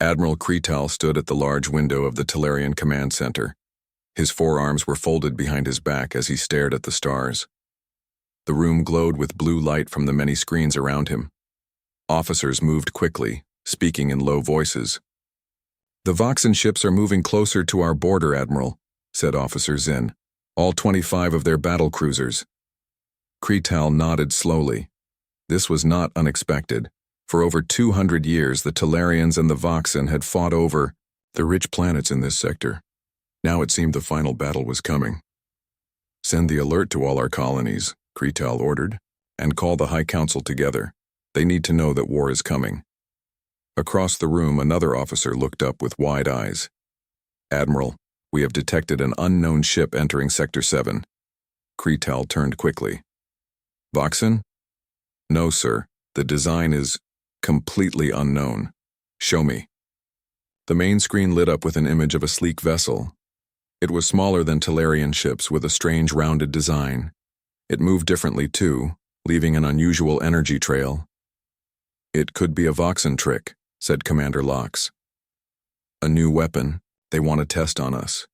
Admiral Kretal stood at the large window of the Tellurian Command Center. His forearms were folded behind his back as he stared at the stars. The room glowed with blue light from the many screens around him. Officers moved quickly, speaking in low voices. "The Voxan ships are moving closer to our border, Admiral," said Officer Zinn. "All 25 of their battle cruisers." Kretal nodded slowly. This was not unexpected. For over 200 years, the Tellurians and the Voxan had fought over the rich planets in this sector. Now it seemed the final battle was coming. "Send the alert to all our colonies," Kretal ordered, "and call the High Council together. They need to know that war is coming." Across the room, another officer looked up with wide eyes. "Admiral, we have detected an unknown ship entering Sector 7. Kretal turned quickly. "Voxan?" "No, sir. The design is completely unknown. Show me." The main screen lit up with an image of a sleek vessel. It was smaller than Tellurian ships with a strange rounded design. It moved differently too, leaving an unusual energy trail. "It could be a Voxan trick," said Commander Lox. "A new weapon. They want to test on us."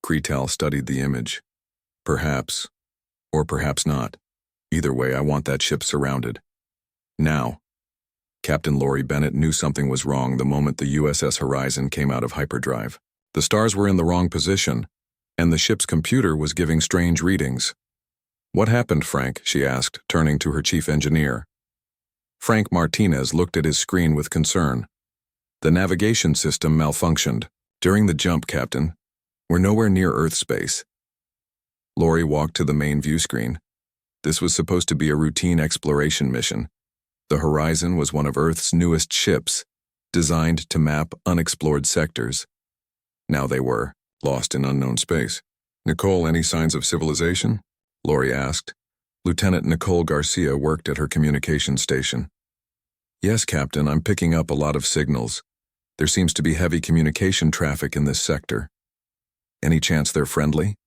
Kretal studied the image. "Perhaps, or perhaps not. Either way, I want that ship surrounded. Now." Captain Laurie Bennett knew something was wrong the moment the USS Horizon came out of hyperdrive. The stars were in the wrong position, and the ship's computer was giving strange readings. "What happened, Frank?" she asked, turning to her chief engineer. Frank Martinez looked at his screen with concern. "The navigation system malfunctioned. During the jump, Captain. We're nowhere near Earth space." Laurie walked to the main view screen. This was supposed to be a routine exploration mission. The Horizon was one of Earth's newest ships, designed to map unexplored sectors. Now they were lost in unknown space. "Nicole, any signs of civilization?" Laurie asked. Lieutenant Nicole Garcia worked at her communications station. "Yes, Captain, I'm picking up a lot of signals. There seems to be heavy communication traffic in this sector. Any chance they're friendly?"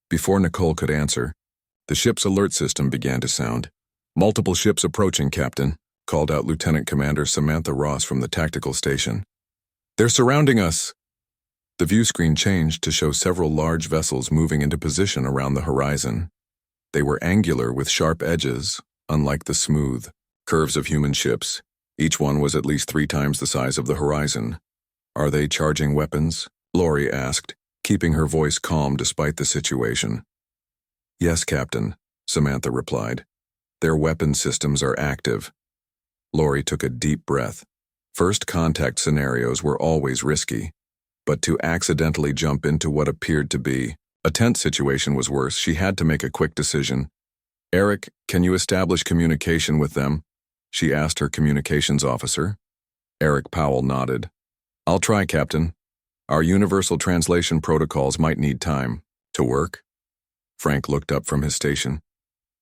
Before Nicole could answer, the ship's alert system began to sound. "Multiple ships approaching, Captain," called out Lieutenant Commander Samantha Ross from the tactical station. "They're surrounding us!" The view screen changed to show several large vessels moving into position around the horizon. They were angular with sharp edges, unlike the smooth curves of human ships. Each one was at least 3 times the size of the Horizon. "Are they charging weapons?" Laurie asked, keeping her voice calm despite the situation. "Yes, Captain," Samantha replied. "Their weapon systems are active." Laurie took a deep breath. First contact scenarios were always risky, but to accidentally jump into what appeared to be a tense situation was worse. She had to make a quick decision. "Eric, can you establish communication with them?" she asked her communications officer. Eric Powell nodded. "I'll try, Captain. Our universal translation protocols might need time to work." Frank looked up from his station.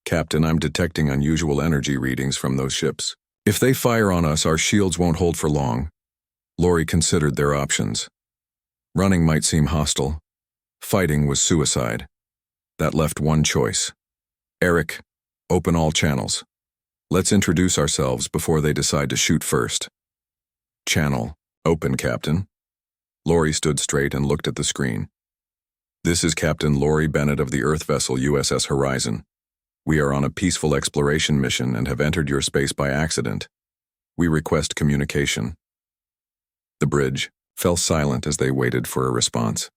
"Captain, I'm detecting unusual energy readings from those ships. If they fire on us, our shields won't hold for long." Laurie considered their options. Running might seem hostile. Fighting was suicide. That left one choice. "Eric, open all channels. Let's introduce ourselves before they decide to shoot first." "Channel, open, Captain." Laurie stood straight and looked at the screen. "This is Captain Laurie Bennett of the Earth vessel USS Horizon. We are on a peaceful exploration mission and have entered your space by accident. We request communication." The bridge fell silent as they waited for a response.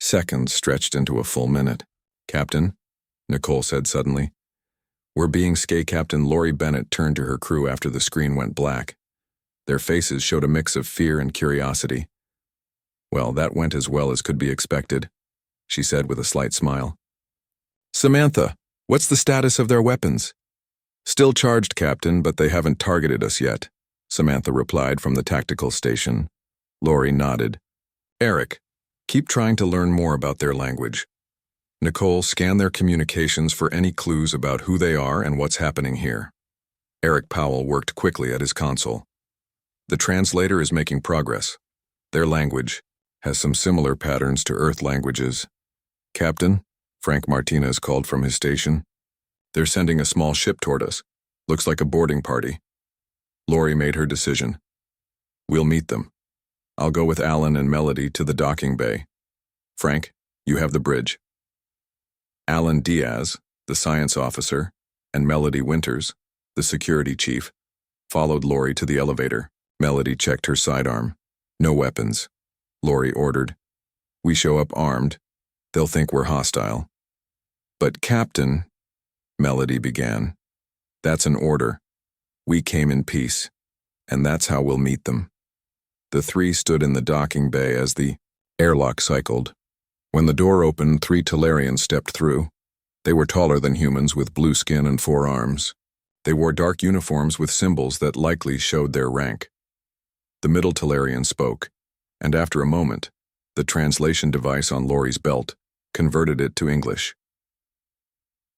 Seconds stretched into a full minute. "Captain," Nicole said suddenly. "We're being SCA." Captain Laurie Bennett turned to her crew after the screen went black. Their faces showed a mix of fear and curiosity. "Well, that went as well as could be expected," she said with a slight smile. "Samantha, what's the status of their weapons?" "Still charged, Captain, but they haven't targeted us yet," Samantha replied from the tactical station. Laurie nodded. "Eric, keep trying to learn more about their language. Nicole, scan their communications for any clues about who they are and what's happening here." Eric Powell worked quickly at his console. "The translator is making progress. Their language has some similar patterns to Earth languages." "Captain," Frank Martinez called from his station. "They're sending a small ship toward us. Looks like a boarding party." Laurie made her decision. "We'll meet them." I'll go with Alan and Melody to the docking bay. Frank, you have the bridge. Alan Diaz, the science officer, and Melody Winters, the security chief, followed Lori to the elevator. Melody checked her sidearm. No weapons. Lori ordered. We show up armed. They'll think we're hostile. But Captain, Melody began. That's an order. We came in peace, and that's how we'll meet them. The three stood in the docking bay as the airlock cycled. When the door opened, 3 Talarians stepped through. They were taller than humans with blue skin and 4 arms. They wore dark uniforms with symbols that likely showed their rank. The middle Talarian spoke, and after a moment, the translation device on Lori's belt converted it to English.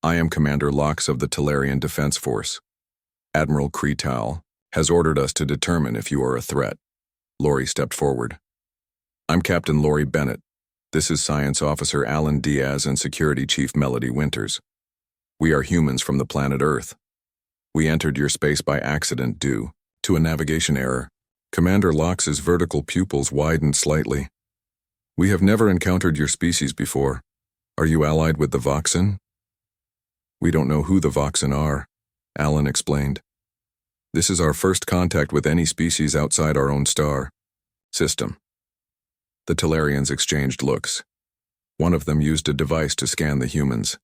I am Commander Lox of the Talarian Defense Force. Admiral Kretal has ordered us to determine if you are a threat. Lori stepped forward. I'm Captain Lori Bennett. This is Science Officer Alan Diaz and Security Chief Melody Winters. We are humans from the planet Earth. We entered your space by accident due to a navigation error. Commander Lox's vertical pupils widened slightly. We have never encountered your species before. Are you allied with the Voxen? We don't know who the Voxen are, Alan explained. This is our first contact with any species outside our own star system. The Talarians exchanged looks. One of them used a device to scan the humans.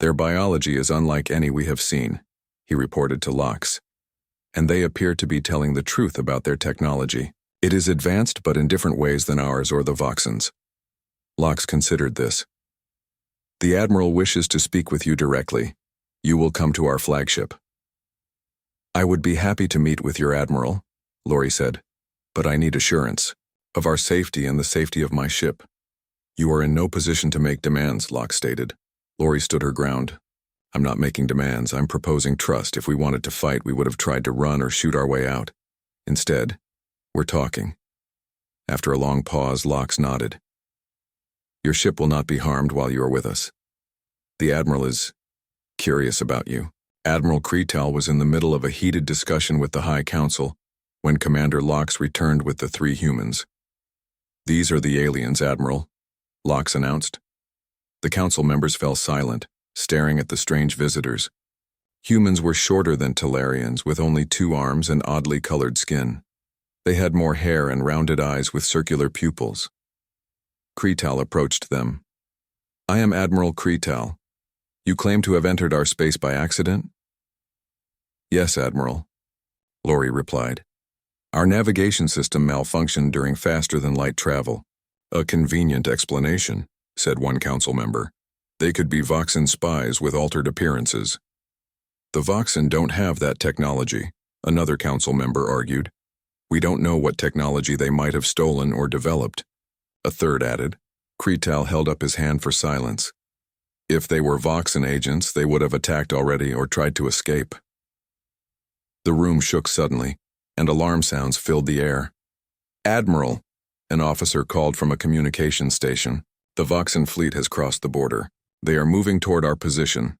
Their biology is unlike any we have seen, he reported to Lox, and they appear to be telling the truth about their technology. It is advanced but in different ways than ours or the Voxens. Lox considered this. The Admiral wishes to speak with you directly. You will come to our flagship. I would be happy to meet with your Admiral, Lori said, but I need assurance of our safety and the safety of my ship. You are in no position to make demands, Lox stated. Lori stood her ground. I'm not making demands, I'm proposing trust. If we wanted to fight, we would have tried to run or shoot our way out. Instead, we're talking. After a long pause, Lox nodded. Your ship will not be harmed while you are with us. The Admiral is curious about you. Admiral Kretal was in the middle of a heated discussion with the High Council when Commander Lox returned with the 3 humans. These are the aliens, Admiral, Lox announced. The council members fell silent, staring at the strange visitors. Humans were shorter than Talarians, with only 2 arms and oddly colored skin. They had more hair and rounded eyes with circular pupils. Kretal approached them. I am Admiral Kretal. You claim to have entered our space by accident? Yes, Admiral, Lori replied. Our navigation system malfunctioned during faster-than-light travel. A convenient explanation, said one council member. They could be Voxen spies with altered appearances. The Voxen don't have that technology, another council member argued. We don't know what technology they might have stolen or developed. A third added. Kretal held up his hand for silence. If they were Voxen agents, they would have attacked already or tried to escape. The room shook suddenly, and alarm sounds filled the air. Admiral, an officer called from a communications station. The Voxen fleet has crossed the border. They are moving toward our position.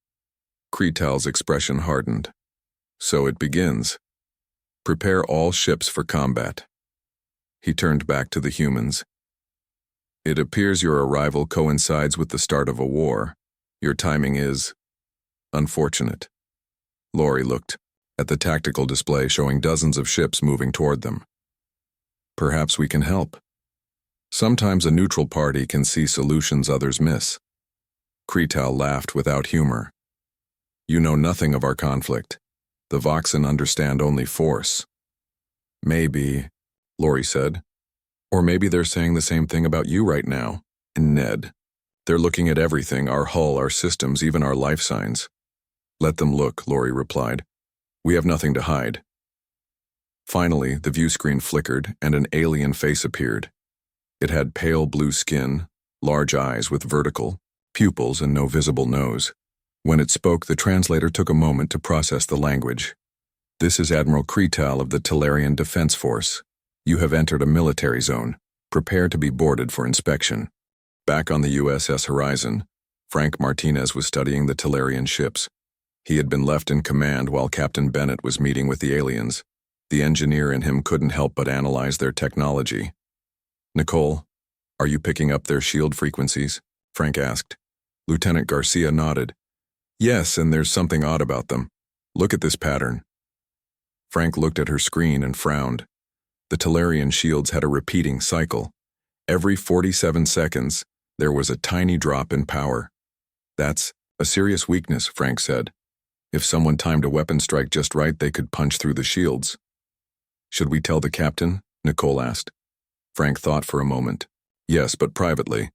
Kretal's expression hardened. So it begins. Prepare all ships for combat. He turned back to the humans. It appears your arrival coincides with the start of a war. Your timing is unfortunate. Lori looked at the tactical display showing dozens of ships moving toward them. Perhaps we can help. Sometimes a neutral party can see solutions others miss. Kretal laughed without humor. You know nothing of our conflict. The Voxen understand only force. Maybe, Lori said. Or maybe they're saying the same thing about you right now, Ned. They're looking at everything, our hull, our systems, even our life signs. Let them look, Lori replied. We have nothing to hide. Finally, the view screen flickered and an alien face appeared. It had pale blue skin, large eyes with vertical pupils and no visible nose. When it spoke, the translator took a moment to process the language. This is Admiral Kretal of the Talarian Defense Force. You have entered a military zone. Prepare to be boarded for inspection. Back on the USS Horizon, Frank Martinez was studying the Talarian ships. He had been left in command while Captain Bennett was meeting with the aliens. The engineer in him couldn't help but analyze their technology. "Nicole, are you picking up their shield frequencies?" Frank asked. Lieutenant Garcia nodded. "Yes, and there's something odd about them. Look at this pattern." Frank looked at her screen and frowned. The Talarian shields had a repeating cycle. Every 47 seconds, there was a tiny drop in power. "That's a serious weakness," Frank said. "If someone timed a weapon strike just right, they could punch through the shields." "Should we tell the captain?" Nicole asked. Frank thought for a moment. "Yes, but privately.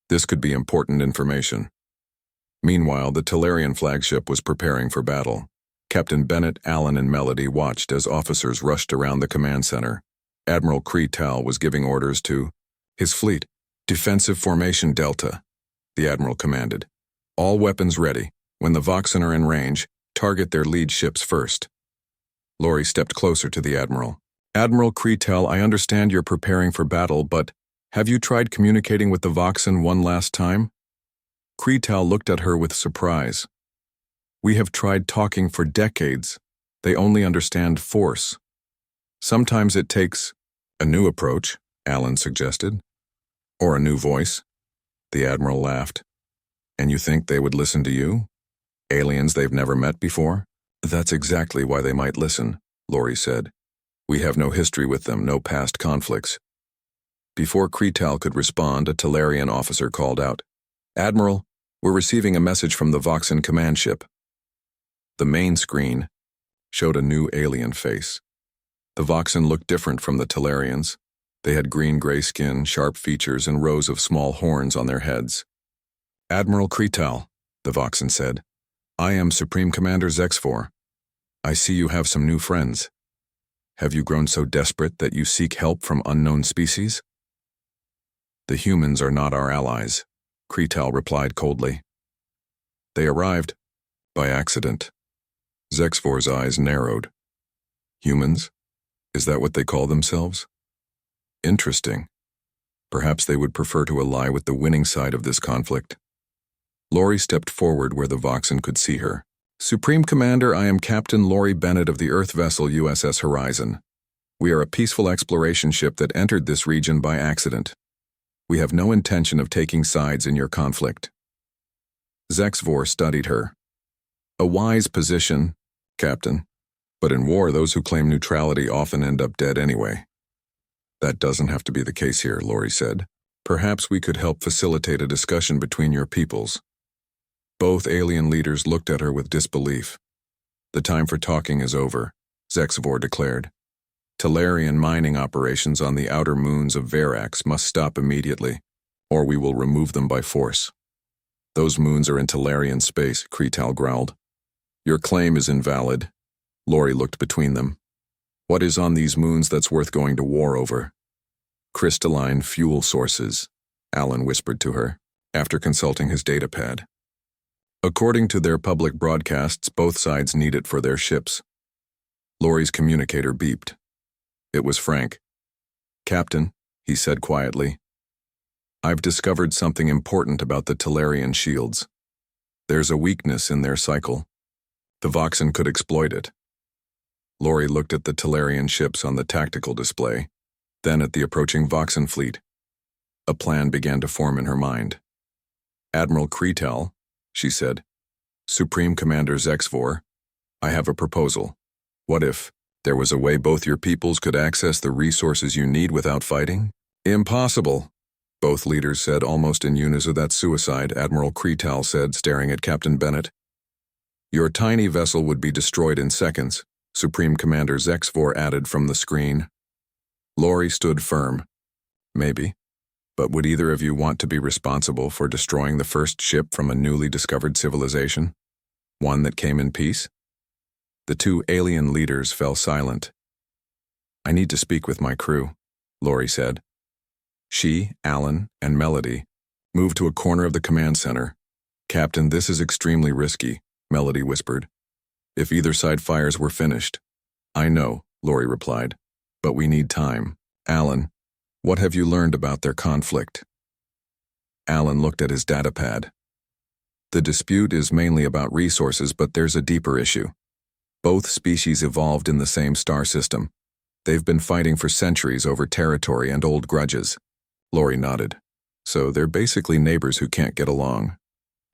This could be important information." Meanwhile, the Talarian flagship was preparing for battle. Captain Bennett, Alan, and Melody watched as officers rushed around the command center. Admiral Kretal was giving orders to his fleet. "Defensive formation Delta," the admiral commanded. "All weapons ready. When the Voxen are in range, target their lead ships first." Lori stepped closer to the admiral. "Admiral Kretal, I understand you're preparing for battle, but have you tried communicating with the Voxen one last time?" Kretal looked at her with surprise. "We have tried talking for decades. They only understand force. Sometimes it takes a new approach," Alan suggested. "Or a new voice." The admiral laughed. "And you think they would listen to you? Aliens they've never met before?" "That's exactly why they might listen," Lori said. "We have no history with them, no past conflicts." Before Kretal could respond, a Talarian officer called out, "Admiral, we're receiving a message from the Voxen command ship." The main screen showed a new alien face. The Voxen looked different from the Talarians. They had green-gray skin, sharp features, and rows of small horns on their heads. "Admiral Kretal," the Voxen said, "I am Supreme Commander Zexfor. I see you have some new friends. Have you grown so desperate that you seek help from unknown species?" "The humans are not our allies," Kretal replied coldly. "They arrived by accident." Zexfor's eyes narrowed. "Humans? Is that what they call themselves? Interesting. Perhaps they would prefer to ally with the winning side of this conflict." Lori stepped forward where the Voxen could see her. "Supreme Commander, I am Captain Lori Bennett of the Earth vessel USS Horizon. We are a peaceful exploration ship that entered this region by accident. We have no intention of taking sides in your conflict." Zexfor studied her. "A wise position, Captain, but in war those who claim neutrality often end up dead anyway." "That doesn't have to be the case here," Lori said. "Perhaps we could help facilitate a discussion between your peoples." Both alien leaders looked at her with disbelief. "The time for talking is over," Zexfor declared. "Talarian mining operations on the outer moons of Verax must stop immediately, or we will remove them by force." "Those moons are in Talarian space," Kretal growled. "Your claim is invalid." Lori looked between them. "What is on these moons that's worth going to war over?" "Crystalline fuel sources," Alan whispered to her, after consulting his datapad. "According to their public broadcasts, both sides need it for their ships." Lori's communicator beeped. It was Frank. "Captain," he said quietly, "I've discovered something important about the Talarian shields. There's a weakness in their cycle. The Voxen could exploit it." Lori looked at the Talarian ships on the tactical display, then at the approaching Voxen fleet. A plan began to form in her mind. "Admiral Kretal," she said, "Supreme Commander Zexfor, I have a proposal. What if there was a way both your peoples could access the resources you need without fighting?" "Impossible," both leaders said almost in unison. "That's suicide," Admiral Kretal said, staring at Captain Bennett. "Your tiny vessel would be destroyed in seconds," Supreme Commander Zexfor added from the screen. Lori stood firm. "Maybe. But would either of you want to be responsible for destroying the first ship from a newly discovered civilization? One that came in peace?" The two alien leaders fell silent. "I need to speak with my crew," Lori said. She, Alan, and Melody moved to a corner of the command center. "Captain, this is extremely risky," Melody whispered. "If either side fires, we're finished." "I know," Lori replied, "but we need time." "Alan, what have you learned about their conflict?" Alan looked at his datapad. "The dispute is mainly about resources, but there's a deeper issue. Both species evolved in the same star system, They've been fighting for centuries over territory and old grudges. Lori nodded. So they're basically neighbors who can't get along.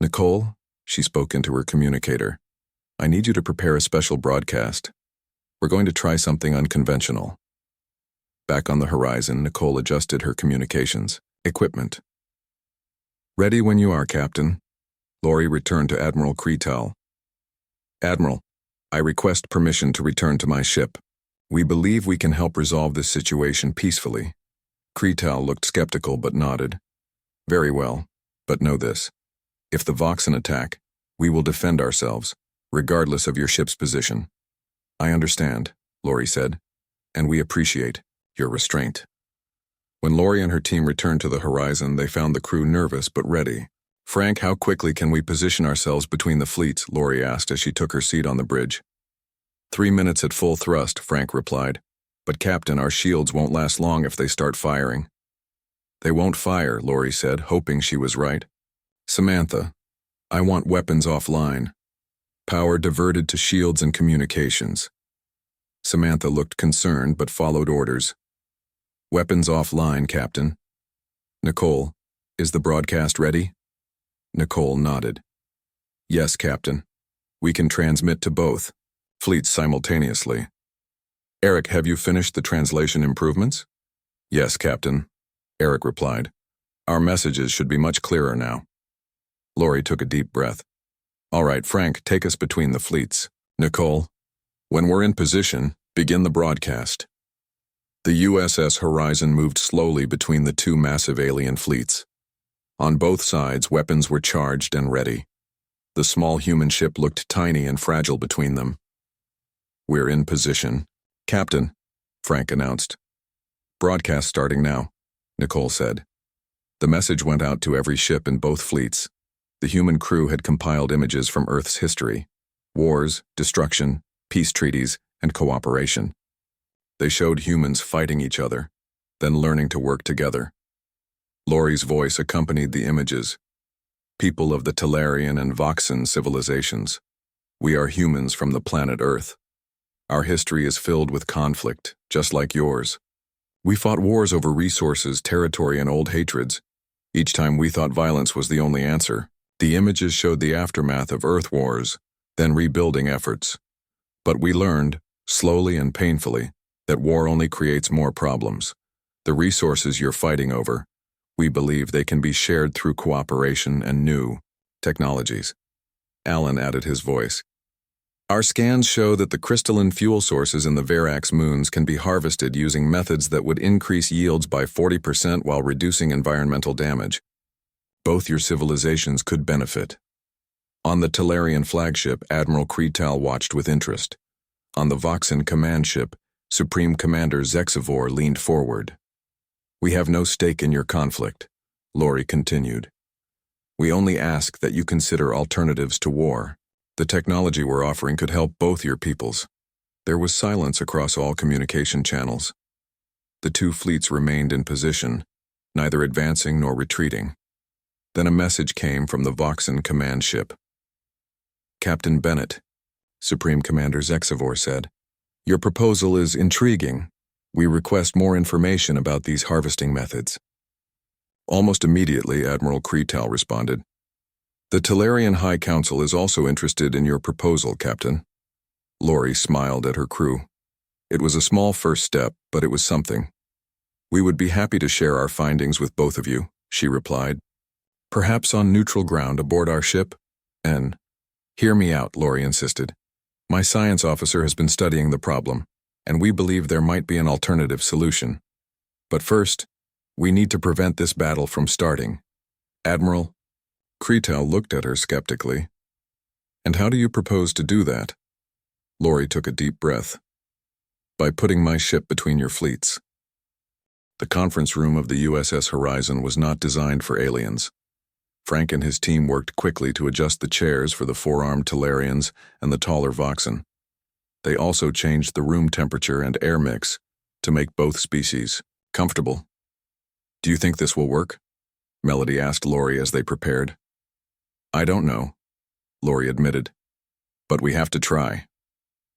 Nicole, she spoke into her communicator, I need you to prepare a special broadcast. We're going to try something unconventional. Back on the horizon, Nicole adjusted her communications equipment. Ready when you are, Captain. Lori returned to Admiral Kreetal. Admiral, I request permission to return to my ship. We believe we can help resolve this situation peacefully. Kreetal looked skeptical but nodded. Very well, but know this. If the Voxen attack, we will defend ourselves, regardless of your ship's position. I understand, Lori said, and we appreciate your restraint. When Lori and her team returned to the horizon, they found the crew nervous but ready. Frank, how quickly can we position ourselves between the fleets? Lori asked as she took her seat on the bridge. 3 minutes at full thrust, Frank replied. But Captain, our shields won't last long if they start firing. They won't fire, Lori said, hoping she was right. Samantha, I want weapons offline. Power diverted to shields and communications. Samantha looked concerned but followed orders. Weapons offline, Captain. Nicole, is the broadcast ready? Nicole nodded. Yes, Captain. We can transmit to both fleets simultaneously. Eric, have you finished the translation improvements? Yes, Captain, Eric replied. Our messages should be much clearer now. Lori took a deep breath. All right, Frank, take us between the fleets. Nicole, when we're in position, begin the broadcast. The USS Horizon moved slowly between the two massive alien fleets. On both sides, weapons were charged and ready. The small human ship looked tiny and fragile between them. We're in position. Captain, Frank announced. Broadcast starting now, Nicole said. The message went out to every ship in both fleets. The human crew had compiled images from Earth's history: wars, destruction, peace treaties, and cooperation. They showed humans fighting each other, then learning to work together. Lori's voice accompanied the images. People of the Talarian and Voxen civilizations. We are humans from the planet Earth. Our history is filled with conflict, just like yours. We fought wars over resources, territory, and old hatreds. Each time we thought violence was the only answer. The images showed the aftermath of Earth wars, then rebuilding efforts. But we learned, slowly and painfully, that war only creates more problems. The resources you're fighting over, we believe they can be shared through cooperation and new technologies. Alan added his voice. Our scans show that the crystalline fuel sources in the Verax moons can be harvested using methods that would increase yields by 40% while reducing environmental damage. Both your civilizations could benefit. On the Talarian flagship, Admiral Kreetal watched with interest. On the Voxen command ship, Supreme Commander Zexivor leaned forward. We have no stake in your conflict, Lori continued. We only ask that you consider alternatives to war. The technology we're offering could help both your peoples. There was silence across all communication channels. The two fleets remained in position, neither advancing nor retreating. Then a message came from the Voxen command ship. Captain Bennett, Supreme Commander Zexivor said, your proposal is intriguing. We request more information about these harvesting methods. Almost immediately, Admiral Kreetal responded. The Talarian High Council is also interested in your proposal, Captain. Lori smiled at her crew. It was a small first step, but it was something. We would be happy to share our findings with both of you, she replied. Perhaps on neutral ground aboard our ship? And hear me out, Lori insisted. My science officer has been studying the problem, and we believe there might be an alternative solution. But first, we need to prevent this battle from starting. Admiral? Kreetal looked at her skeptically. And how do you propose to do that? Lori took a deep breath. By putting my ship between your fleets. The conference room of the USS Horizon was not designed for aliens. Frank and his team worked quickly to adjust the chairs for the four-armed Talarians and the taller Voxen. They also changed the room temperature and air mix to make both species comfortable. Do you think this will work? Melody asked Lori as they prepared. I don't know, Lori admitted. But we have to try.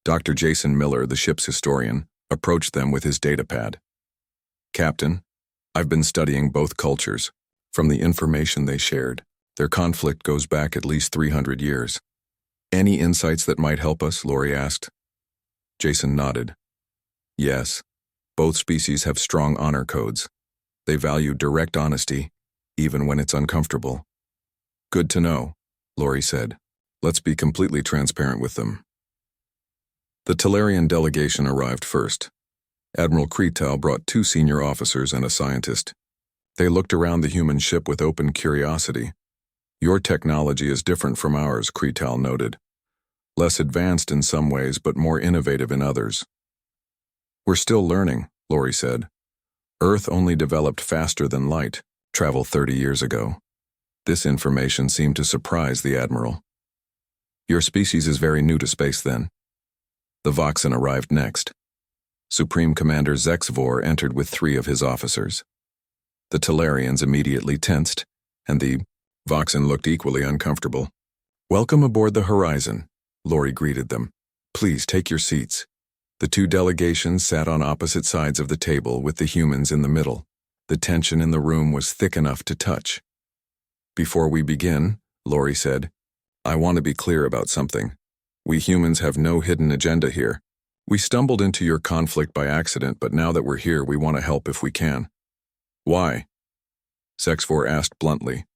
Dr. Jason Miller, the ship's historian, approached them with his datapad. "Captain, I've been studying both cultures. From the information they shared, their conflict goes back at least 300 years. Any insights that might help us?" Lori asked. Jason nodded. "Yes, both species have strong honor codes. They value direct honesty, even when it's uncomfortable." "Good to know," Lori said. "Let's be completely transparent with them." The Talarian delegation arrived first. Admiral Kretal brought 2 senior officers and a scientist. They looked around the human ship with open curiosity. "Your technology is different from ours," Kretal noted. "Less advanced in some ways, but more innovative in others." "We're still learning," Lori said. "Earth only developed faster than light, travel 30 years ago." This information seemed to surprise the Admiral. "Your species is very new to space then." The Voxen arrived next. Supreme Commander Zexvor entered with 3 of his officers. The Talarians immediately tensed, and the Voxen looked equally uncomfortable. "Welcome aboard the Horizon," Lori greeted them. "Please take your seats." The 2 delegations sat on opposite sides of the table with the humans in the middle. The tension in the room was thick enough to touch. "Before we begin," Lori said, "I want to be clear about something. We humans have no hidden agenda here. We stumbled into your conflict by accident, but now that we're here, we want to help if we can." "Why?" Zexvor asked bluntly.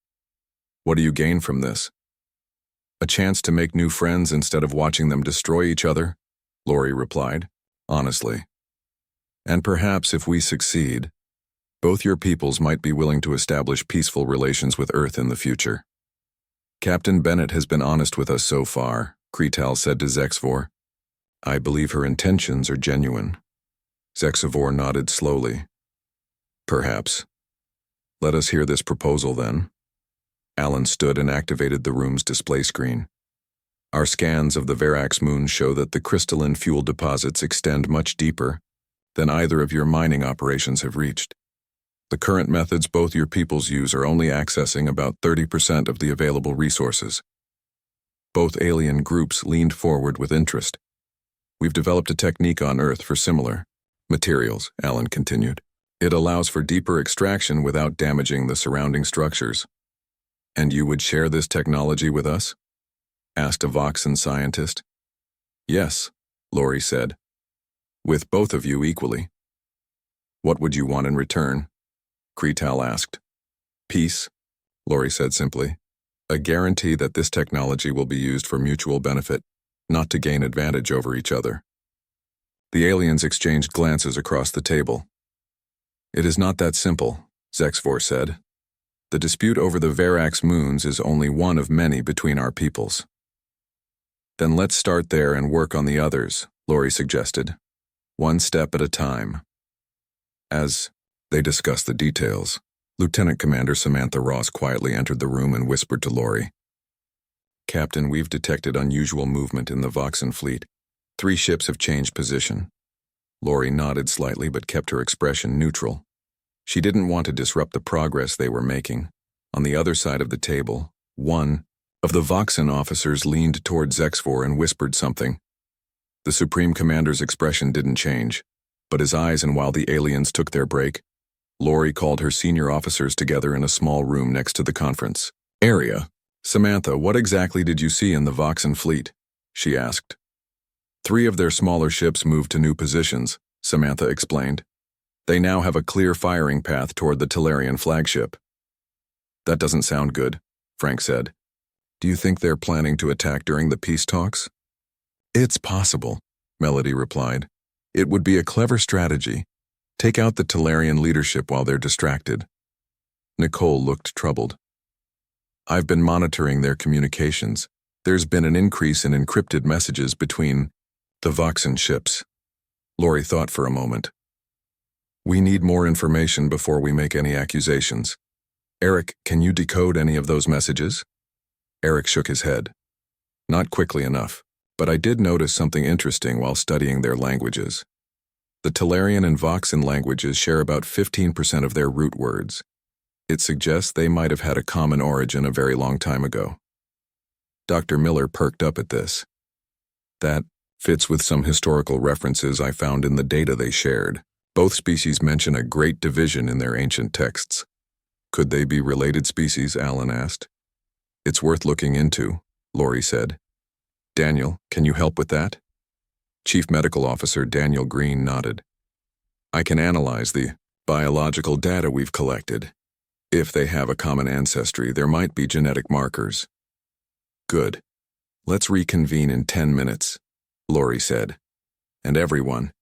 "What do you gain from this?" "A chance to make new friends instead of watching them destroy each other," Lori replied, honestly. "And perhaps if we succeed, both your peoples might be willing to establish peaceful relations with Earth in the future." "Captain Bennett has been honest with us so far," Kretal said to Zexvor. "I believe her intentions are genuine." Zexvor nodded slowly. "Perhaps. Let us hear this proposal then." Alan stood and activated the room's display screen. "Our scans of the Verax moon show that the crystalline fuel deposits extend much deeper than either of your mining operations have reached. The current methods both your peoples use are only accessing about 30% of the available resources." Both alien groups leaned forward with interest. "We've developed a technique on Earth for similar materials," Alan continued. "It allows for deeper extraction without damaging the surrounding structures." "And you would share this technology with us?" asked a Voxen scientist. "Yes," Lori said. "With both of you equally." "What would you want in return?" Kretal asked. "Peace," Lori said simply. "A guarantee that this technology will be used for mutual benefit, not to gain advantage over each other." The aliens exchanged glances across the table. "It is not that simple," Zexvor said. "The dispute over the Verax moons is only one of many between our peoples." "Then let's start there and work on the others," Lori suggested. "One step at a time." As they discussed the details, Lieutenant Commander Samantha Ross quietly entered the room and whispered to Lori. "Captain, we've detected unusual movement in the Voxen fleet. 3 ships have changed position." Lori nodded slightly but kept her expression neutral. She didn't want to disrupt the progress they were making. On the other side of the table, one of the Voxen officers leaned toward Zexvor and whispered something. The Supreme Commander's expression didn't change, but his eyes, and while the aliens took their break, Lori called her senior officers together in a small room next to the conference area. "Samantha, what exactly did you see in the Voxen fleet?" she asked. 3 of their smaller ships moved to new positions, Samantha explained. "They now have a clear firing path toward the Talarian flagship." "That doesn't sound good," Frank said. "Do you think they're planning to attack during the peace talks?" "It's possible," Melody replied. "It would be a clever strategy. Take out the Talarian leadership while they're distracted." Nicole looked troubled. "I've been monitoring their communications. There's been an increase in encrypted messages between the Voxen ships." Lori thought for a moment. "We need more information before we make any accusations. Eric, can you decode any of those messages?" Eric shook his head. "Not quickly enough, but I did notice something interesting while studying their languages. The Talarian and Voxen languages share about 15% of their root words. It suggests they might have had a common origin a very long time ago." Dr. Miller perked up at this. "That Fits with some historical references I found in the data they shared. Both species mention a great division in their ancient texts. Could they be related species? Alan asked. It's worth looking into, Lori said. Daniel, can you help with that? Chief Medical Officer Daniel Green nodded. I can analyze the biological data we've collected. If they have a common ancestry, there might be genetic markers. Good. Let's reconvene in 10 minutes, Lori said. And everyone,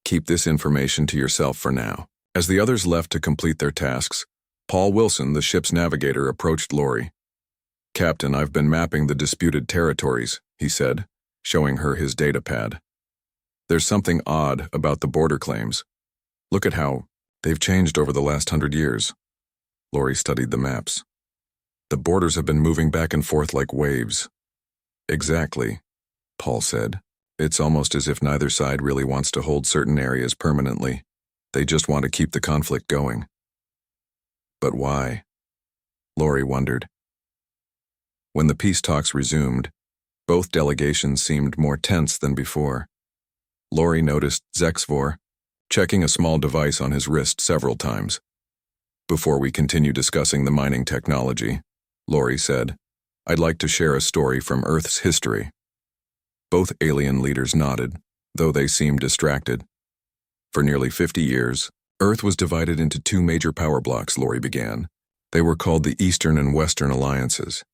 keep this information to yourself for now. As the others left to complete their tasks, Paul Wilson, the ship's navigator, approached Lori. Captain, I've been mapping the disputed territories, he said, showing her his data pad. There's something odd about the border claims. Look at how they've changed over the last 100 years. Lori studied the maps. The borders have been moving back and forth like waves. Exactly, Paul said. It's almost as if neither side really wants to hold certain areas permanently. They just want to keep the conflict going. But why? Lori wondered. When the peace talks resumed, both delegations seemed more tense than before. Lori noticed Zexvor checking a small device on his wrist several times. Before we continue discussing the mining technology, Lori said, I'd like to share a story from Earth's history. Both alien leaders nodded, though they seemed distracted. For nearly 50 years, Earth was divided into two major power blocks, Lori began. They were called the Eastern and Western Alliances.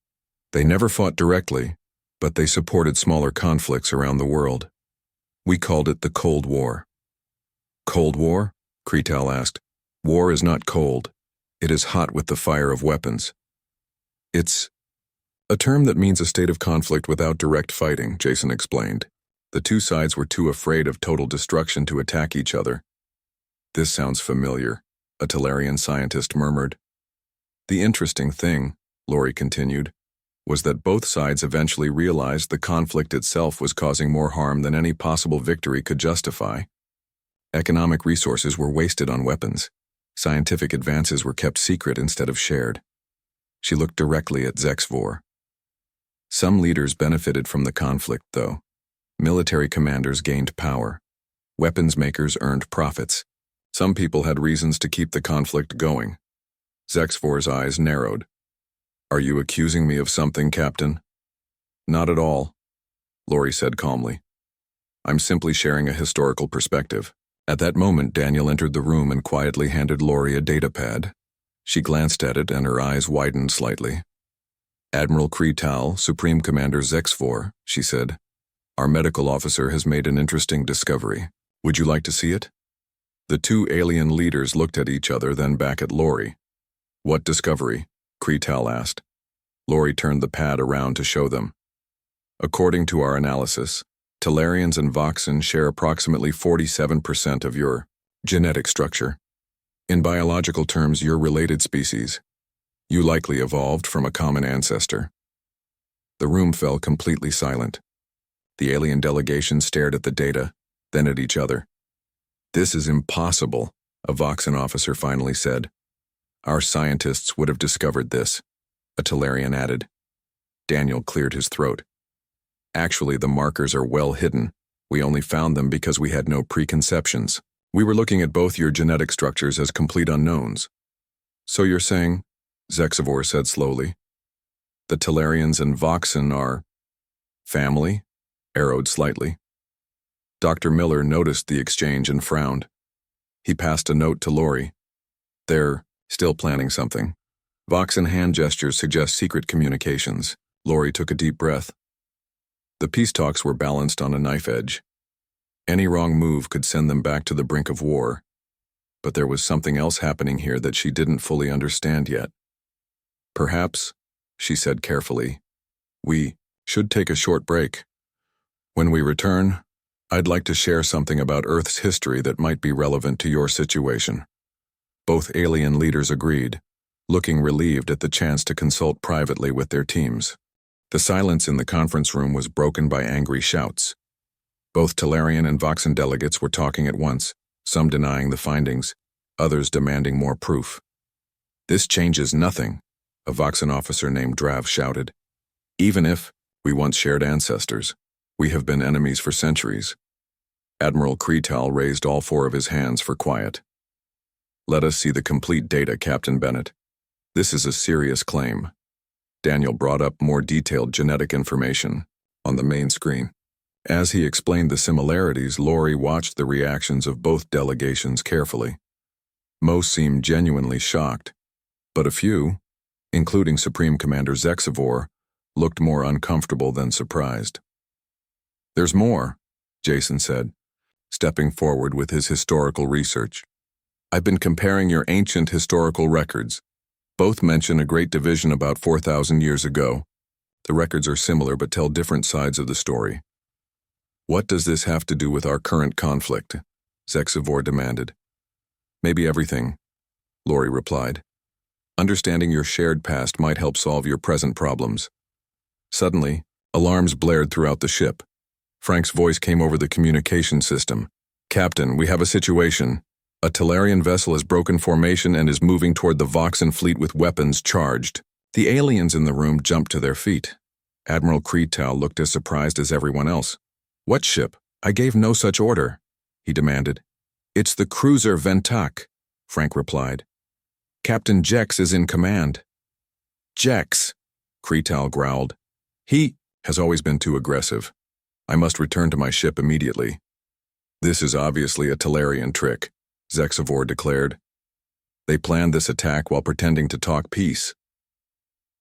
They never fought directly, but they supported smaller conflicts around the world. We called it the Cold War. Cold War? Kretal asked. War is not cold. It is hot with the fire of weapons. It's a term that means a state of conflict without direct fighting, Jason explained. The two sides were too afraid of total destruction to attack each other. This sounds familiar, a Talarian scientist murmured. The interesting thing, Lori continued, was that both sides eventually realized the conflict itself was causing more harm than any possible victory could justify. Economic resources were wasted on weapons. Scientific advances were kept secret instead of shared. She looked directly at Zexvor. Some leaders benefited from the conflict, though. Military commanders gained power. Weapons makers earned profits. Some people had reasons to keep the conflict going. Zexvor's eyes narrowed. Are you accusing me of something, Captain? Not at all, Lori said calmly. I'm simply sharing a historical perspective. At that moment, Daniel entered the room and quietly handed Lori a datapad. She glanced at it and her eyes widened slightly. Admiral Kretal, Supreme Commander Zexvor, she said. Our medical officer has made an interesting discovery. Would you like to see it? The two alien leaders looked at each other, then back at Lori. What discovery? Kretal asked. Lori turned the pad around to show them. According to our analysis, Talarians and Voxen share approximately 47% of your genetic structure. In biological terms, you're related species. You likely evolved from a common ancestor. The room fell completely silent. The alien delegation stared at the data, then at each other. This is impossible, a Voxen officer finally said. Our scientists would have discovered this, a Talarian added. Daniel cleared his throat. Actually, the markers are well hidden. We only found them because we had no preconceptions. We were looking at both your genetic structures as complete unknowns. So you're saying, Zexvor said slowly, the Talarians and Voxen are family? Arrowed slightly. Dr. Miller noticed the exchange and frowned. He passed a note to Lori. They're still planning something. Voxen hand gestures suggest secret communications. Lori took a deep breath. The peace talks were balanced on a knife edge. Any wrong move could send them back to the brink of war. But there was something else happening here that she didn't fully understand yet. Perhaps, she said carefully, we should take a short break. When we return, I'd like to share something about Earth's history that might be relevant to your situation. Both alien leaders agreed, looking relieved at the chance to consult privately with their teams. The silence in the conference room was broken by angry shouts. Both Talarian and Voxen delegates were talking at once, some denying the findings, others demanding more proof. This changes nothing, a Voxen officer named Drav shouted. Even if we once shared ancestors, We have been enemies for centuries. Admiral Cretal raised all four of his hands for quiet. Let us see the complete data, Captain Bennett. This is a serious claim. Daniel brought up more detailed genetic information on the main screen. As he explained the similarities, Lori watched the reactions of both delegations carefully. Most seemed genuinely shocked, but a few, including Supreme Commander Zexivor, looked more uncomfortable than surprised. There's more, Jason said, stepping forward with his historical research. I've been comparing your ancient historical records. Both mention a great division about 4,000 years ago. The records are similar but tell different sides of the story. What does this have to do with our current conflict? Zexivor demanded. Maybe everything, Lori replied. Understanding your shared past might help solve your present problems. Suddenly, alarms blared throughout the ship. Frank's voice came over the communication system. Captain, we have a situation. A Talarian vessel has broken formation and is moving toward the Voxan fleet with weapons charged. The aliens in the room jumped to their feet. Admiral Cretal looked as surprised as everyone else. What ship? I gave no such order, he demanded. It's the cruiser Ventak, Frank replied. Captain Jex is in command. Jex, Cretal growled. He has always been too aggressive. I must return to my ship immediately. This is obviously a Talarian trick, Zexivor declared. They planned this attack while pretending to talk peace.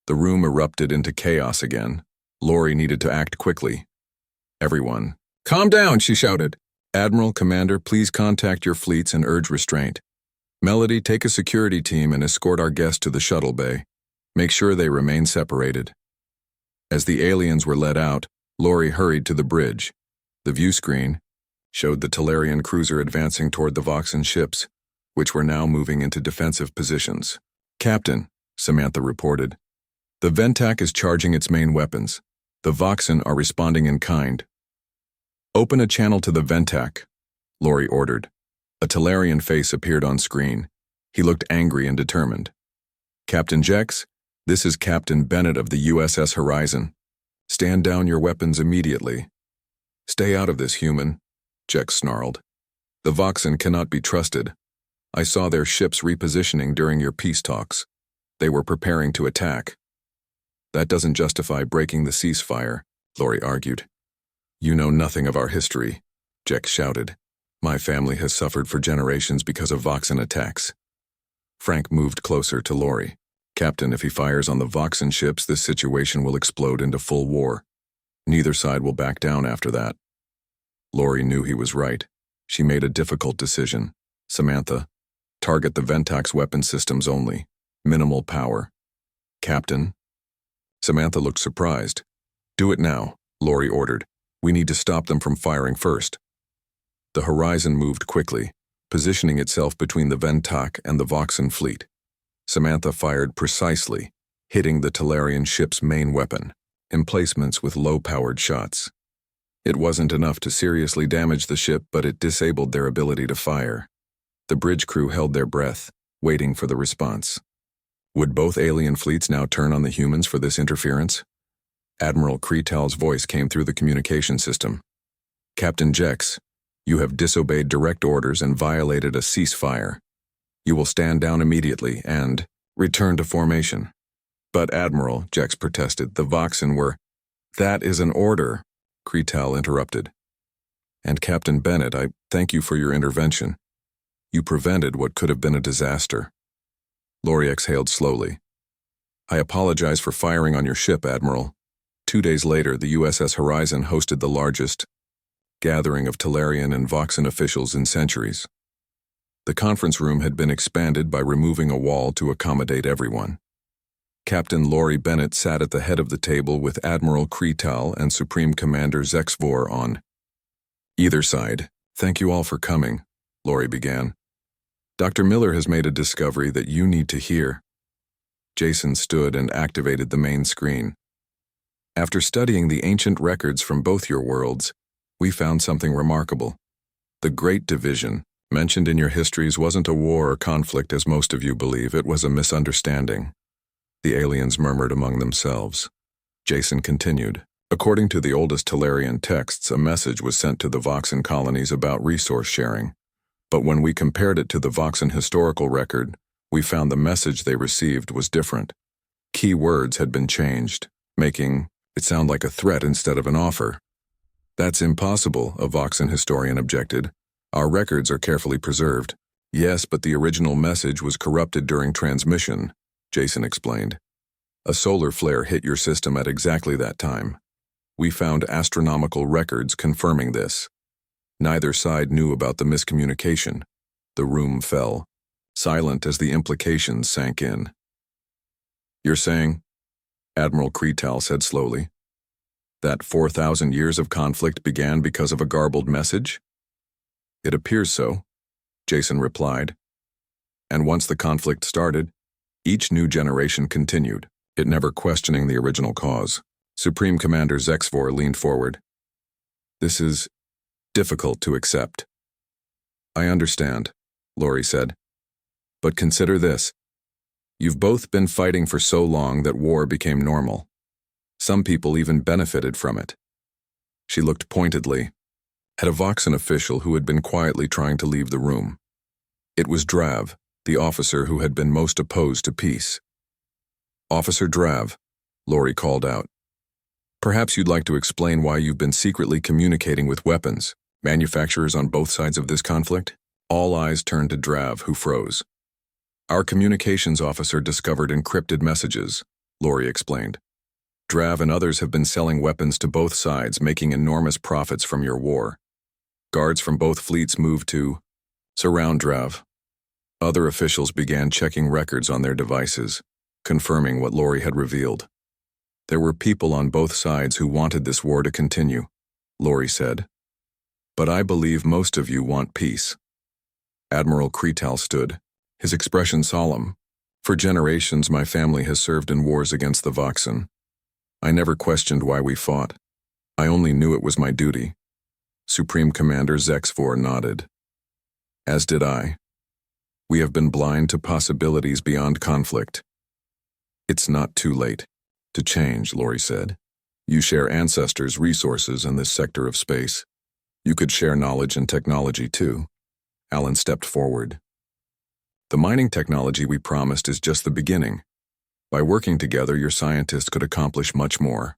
The room erupted into chaos again. Lori needed to act quickly. Everyone, calm down, she shouted. Admiral, Commander, please contact your fleets and urge restraint. Melody, take a security team and escort our guests to the shuttle bay. Make sure they remain separated. As the aliens were let out, Lori hurried to the bridge. The view screen showed the Talarian cruiser advancing toward the Voxan ships, which were now moving into defensive positions. Captain, Samantha reported, the Ventak is charging its main weapons. The Voxan are responding in kind. Open a channel to the Ventak, Lori ordered. A Talarian face appeared on screen. He looked angry and determined. Captain Jex, this is Captain Bennett of the USS Horizon. Stand down your weapons immediately. Stay out of this, human, Jex snarled. The Voxan cannot be trusted. I saw their ships repositioning during your peace talks. They were preparing to attack. That doesn't justify breaking the ceasefire, Lori argued. You know nothing of our history, Jex shouted. My family has suffered for generations because of Voxan attacks. Frank moved closer to Lori. Captain, if he fires on the Voxan ships, this situation will explode into full war. Neither side will back down after that. Lori knew he was right. She made a difficult decision. Samantha, target the Ventak's weapon systems only. Minimal power. Captain? Samantha looked surprised. Do it now, Lori ordered. We need to stop them from firing first. The Horizon moved quickly, positioning itself between the Ventak and the Voxan fleet. Samantha fired precisely, hitting the Talarian ship's main weapon, emplacements with low-powered shots. It wasn't enough to seriously damage the ship, but it disabled their ability to fire. The bridge crew held their breath, waiting for the response. Would both alien fleets now turn on the humans for this interference? Admiral Cretal's voice came through the communication system. Captain Jex, you have disobeyed direct orders and violated a ceasefire. You will stand down immediately and return to formation. But Admiral, Jex protested, the Voxan were... That is an order, Cretal interrupted. And Captain Bennett, I thank you for your intervention. You prevented what could have been a disaster. Lori exhaled slowly. I apologize for firing on your ship, Admiral. 2 days later, the USS Horizon hosted the largest gathering of Talarian and Voxan officials in centuries. The conference room had been expanded by removing a wall to accommodate everyone. Captain Lori Bennett sat at the head of the table with Admiral Cretal and Supreme Commander Zexivor on either side. Thank you all for coming, Lori began. Dr. Miller has made a discovery that you need to hear. Jason stood and activated the main screen. After studying the ancient records from both your worlds, we found something remarkable. The Great Division, mentioned in your histories, wasn't a war or conflict as most of you believe. It was a misunderstanding. The aliens murmured among themselves. Jason continued. According to the oldest Talarian texts, a message was sent to the Voxan colonies about resource sharing. But when we compared it to the Voxan historical record, we found the message they received was different. Key words had been changed, making it sound like a threat instead of an offer. That's impossible, a Voxan historian objected. Our records are carefully preserved. Yes, but the original message was corrupted during transmission, Jason explained. A solar flare hit your system at exactly that time. We found astronomical records confirming this. Neither side knew about the miscommunication. The room fell, silent as the implications sank in. You're saying, Admiral Kretal said slowly, that 4,000 years of conflict began because of a garbled message? It appears so, Jason replied. And once the conflict started, each new generation continued, it never questioning the original cause. Supreme Commander Zexvor leaned forward. This is difficult to accept. I understand, Lori said. But consider this. You've both been fighting for so long that war became normal. Some people even benefited from it. She looked pointedly at a Voxan official who had been quietly trying to leave the room. It was Drav, the officer who had been most opposed to peace. Officer Drav, Lori called out. Perhaps you'd like to explain why you've been secretly communicating with weapons manufacturers on both sides of this conflict? All eyes turned to Drav, who froze. Our communications officer discovered encrypted messages, Lori explained. Drav and others have been selling weapons to both sides, making enormous profits from your war. Guards from both fleets moved to surround Drav. Other officials began checking records on their devices, confirming what Lori had revealed. There were people on both sides who wanted this war to continue, Lori said. But I believe most of you want peace. Admiral Kretal stood, his expression solemn. For generations, my family has served in wars against the Voxan. I never questioned why we fought. I only knew it was my duty. Supreme Commander Zexvor nodded. As did I. We have been blind to possibilities beyond conflict. It's not too late to change, Lori said. You share ancestors' resources in this sector of space. You could share knowledge and technology too. Alan stepped forward. The mining technology we promised is just the beginning. By working together, your scientists could accomplish much more.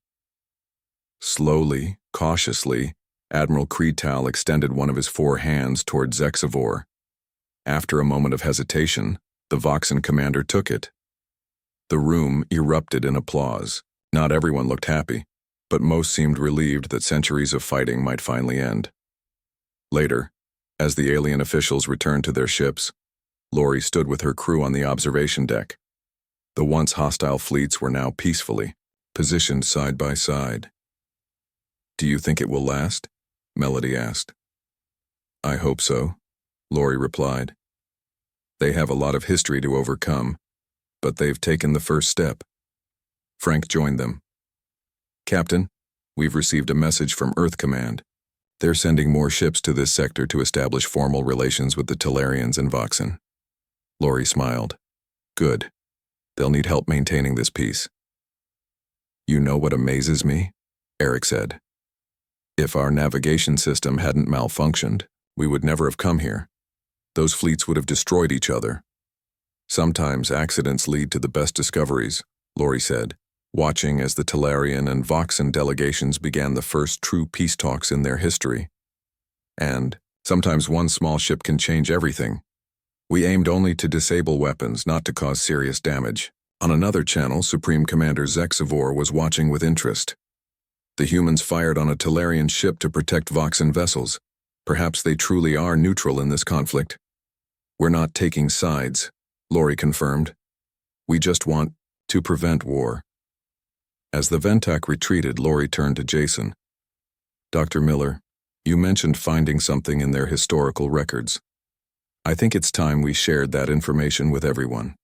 Slowly, cautiously, Admiral Kretal extended one of his 4 hands toward Zexvor. After a moment of hesitation, the Voxan commander took it. The room erupted in applause. Not everyone looked happy, but most seemed relieved that centuries of fighting might finally end. Later, as the alien officials returned to their ships, Lori stood with her crew on the observation deck. The once hostile fleets were now peacefully positioned side by side. Do you think it will last? Melody asked. I hope so, Lori replied. They have a lot of history to overcome, but they've taken the first step. Frank joined them. Captain, we've received a message from Earth Command. They're sending more ships to this sector to establish formal relations with the Talarians and Voxan. Lori smiled. Good. They'll need help maintaining this peace. You know what amazes me? Eric said. If our navigation system hadn't malfunctioned, we would never have come here. Those fleets would have destroyed each other. Sometimes accidents lead to the best discoveries, Lori said, watching as the Talarian and Voxan delegations began the first true peace talks in their history. And sometimes one small ship can change everything. We aimed only to disable weapons, not to cause serious damage. On another channel, Supreme Commander Zexvor was watching with interest. The humans fired on a Talarian ship to protect Voxan vessels. Perhaps they truly are neutral in this conflict. We're not taking sides, Lori confirmed. We just want to prevent war. As the Ventak retreated, Lori turned to Jason. Dr. Miller, you mentioned finding something in their historical records. I think it's time we shared that information with everyone.